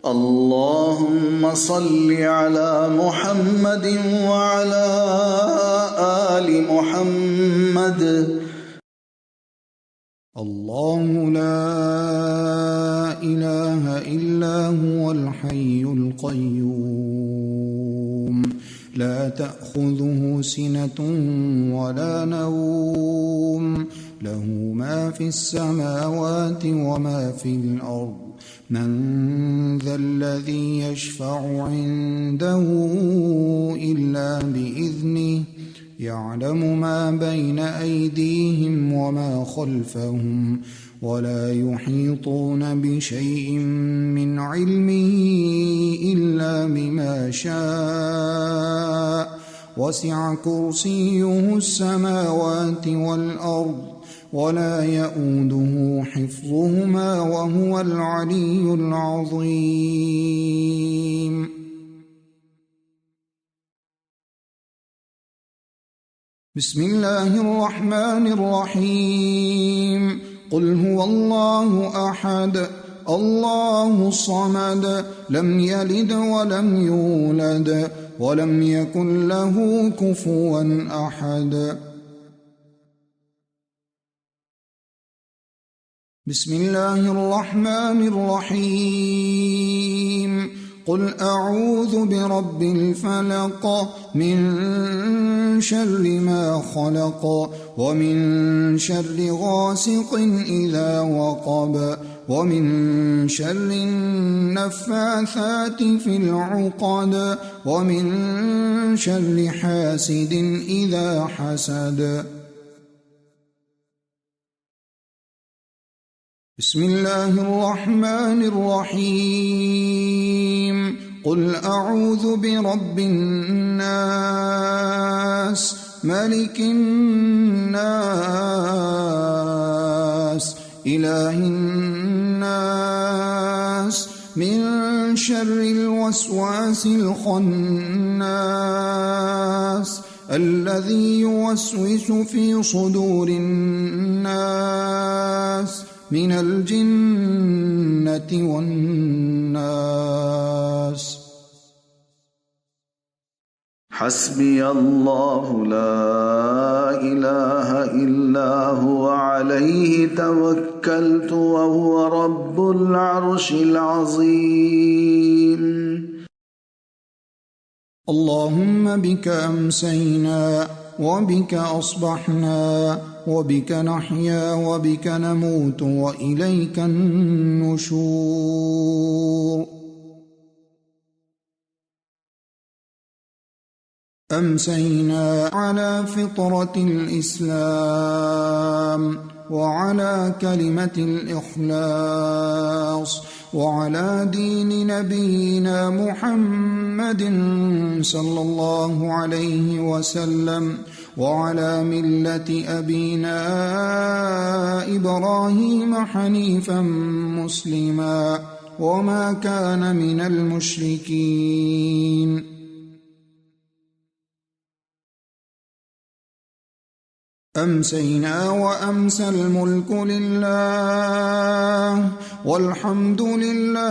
اللهم صل على محمد وعلى آل محمد. الله لا إله إلا هو الحي القيوم لا تأخذه سنة ولا نوم له ما في السماوات وما في الأرض من ذا الذي يشفع عنده إلا بإذنه يعلم ما بين أيديهم وما خلفهم ولا يحيطون بشيء من علمه إلا بما شاء وسع كرسيه السماوات والأرض ولا يؤوده حفظهما وهو العلي العظيم. بسم الله الرحمن الرحيم. قل هو الله أحد الله الصمد لم يلد ولم يولد ولم يكن له كفوا أحد. بسم الله الرحمن الرحيم. قل أعوذ برب الفلق من شر ما خلق ومن شر غاسق إذا وقب ومن شر النفاثات في العقد ومن شر حاسد إذا حسد. بسم الله الرحمن الرحيم. قل أعوذ برب الناس ملك الناس إله الناس من شر الوسواس الخناس الذي يوسوس في صدور الناس من الجنة والناس. حسبي الله لا إله إلا هو عليه توكلت وهو رب العرش العظيم. اللهم بك أمسينا وبك أصبحنا وبك نحيا وبك نموت وإليك النشور. أمسينا على فطرة الإسلام وعلى كلمة الإخلاص وعلى دين نبينا محمد صلى الله عليه وسلم وعلى ملة أبينا إبراهيم حنيفا مسلما وما كان من المشركين. أمسينا وأمسى الملك لله والحمد لله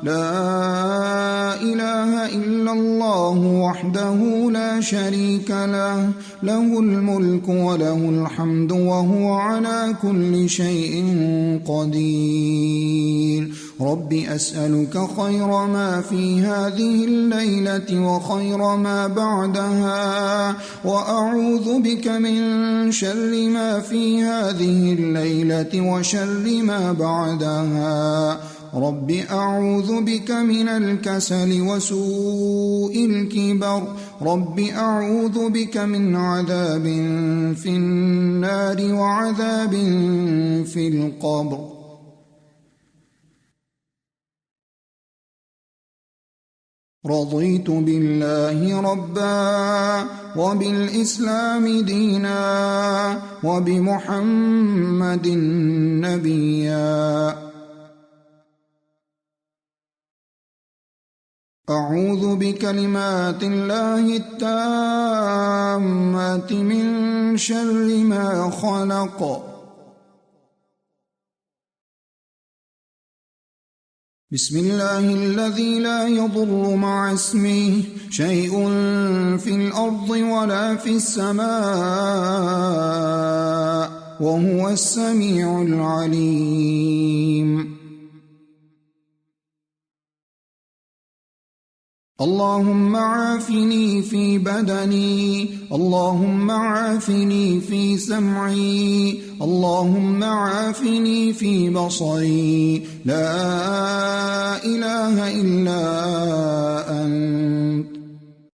لا إله إلا الله وحده لا شريك له له الملك وله الحمد وهو على كل شيء قدير. رب أسألك خير ما في هذه الليلة وخير ما بعدها وأعوذ بك من شر ما في هذه الليلة وشر ما بعدها. رب أعوذ بك من الكسل وسوء الكبر. رب أعوذ بك من عذاب في النار وعذاب في القبر. رضيت بالله ربا وبالإسلام دينا وبمحمد نبيا. أعوذ بكلمات الله التامات من شر ما خلق. بسم الله الذي لا يضر مع اسمه شيء في الأرض ولا في السماء وهو السميع العليم. اللهم عافني في بدني، اللهم عافني في سمعي، اللهم عافني في بصري، لا إله إلا أنت.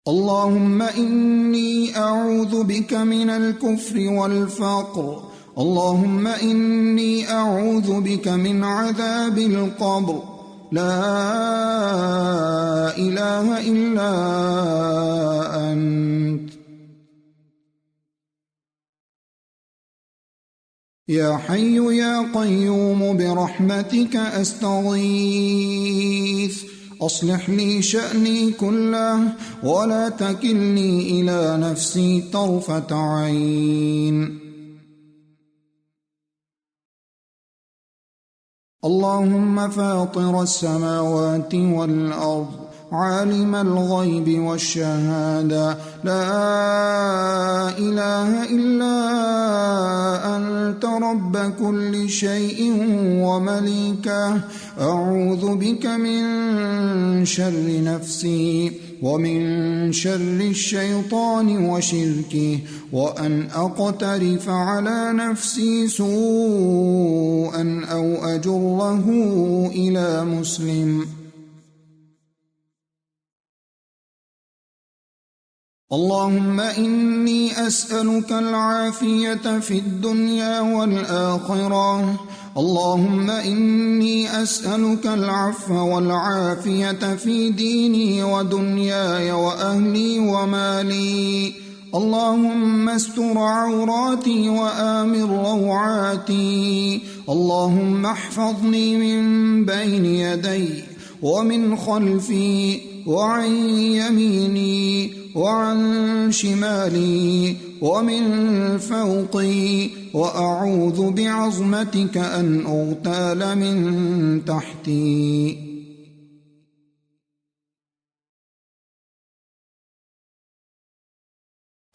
اللهم إني أعوذ بك من الكفر والفقر، اللهم إني أعوذ بك من عذاب القبر، لا إله إلا أنت. يا حي يا قيوم برحمتك أستغيث، أصلح لي شأني كله ولا تكلني إلى نفسي طرفة عين. اللهم فاطر السماوات والأرض، عالم الغيب والشهادة، لا إله إلا أنت رب كل شيء ومليكه، أعوذ بك من شر نفسي ومن شر الشيطان وشركه، وأن أقترف على نفسي سوءا أو أجره إلى مسلم. اللهم إني أسألك العافية في الدنيا والآخرة، اللهم إني أسألك العفو والعافية في ديني ودنياي وأهلي ومالي. اللهم استر عوراتي وآمن روعاتي، اللهم احفظني من بين يدي ومن خلفي وعن يميني وعن شمالي ومن فوقي، وأعوذ بعظمتك أن أغتال من تحتي.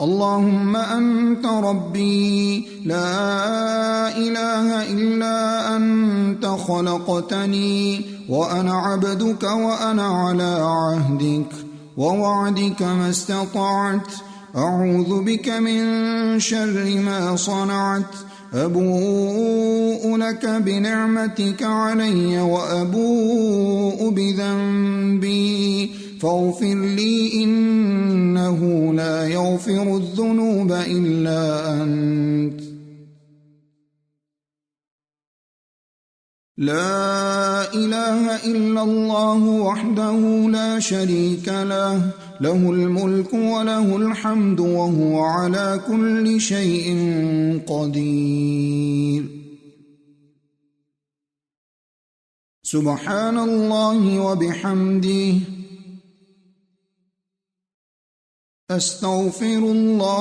اللهم أنت ربي لا إله إلا أنت، خلقتني وأنا عبدك وأنا على عهدك ووعدك ما استطعت، أعوذ بك من شر ما صنعت، أبوء لك بنعمتك علي وأبوء بذنبي، فاغفر لي إنه لا يغفر الذنوب إلا أنت. لا إله إلا الله وحده لا شريك له، له الملك وله الحمد وهو على كل شيء قدير. سبحان الله وبحمده، أستغفر الله.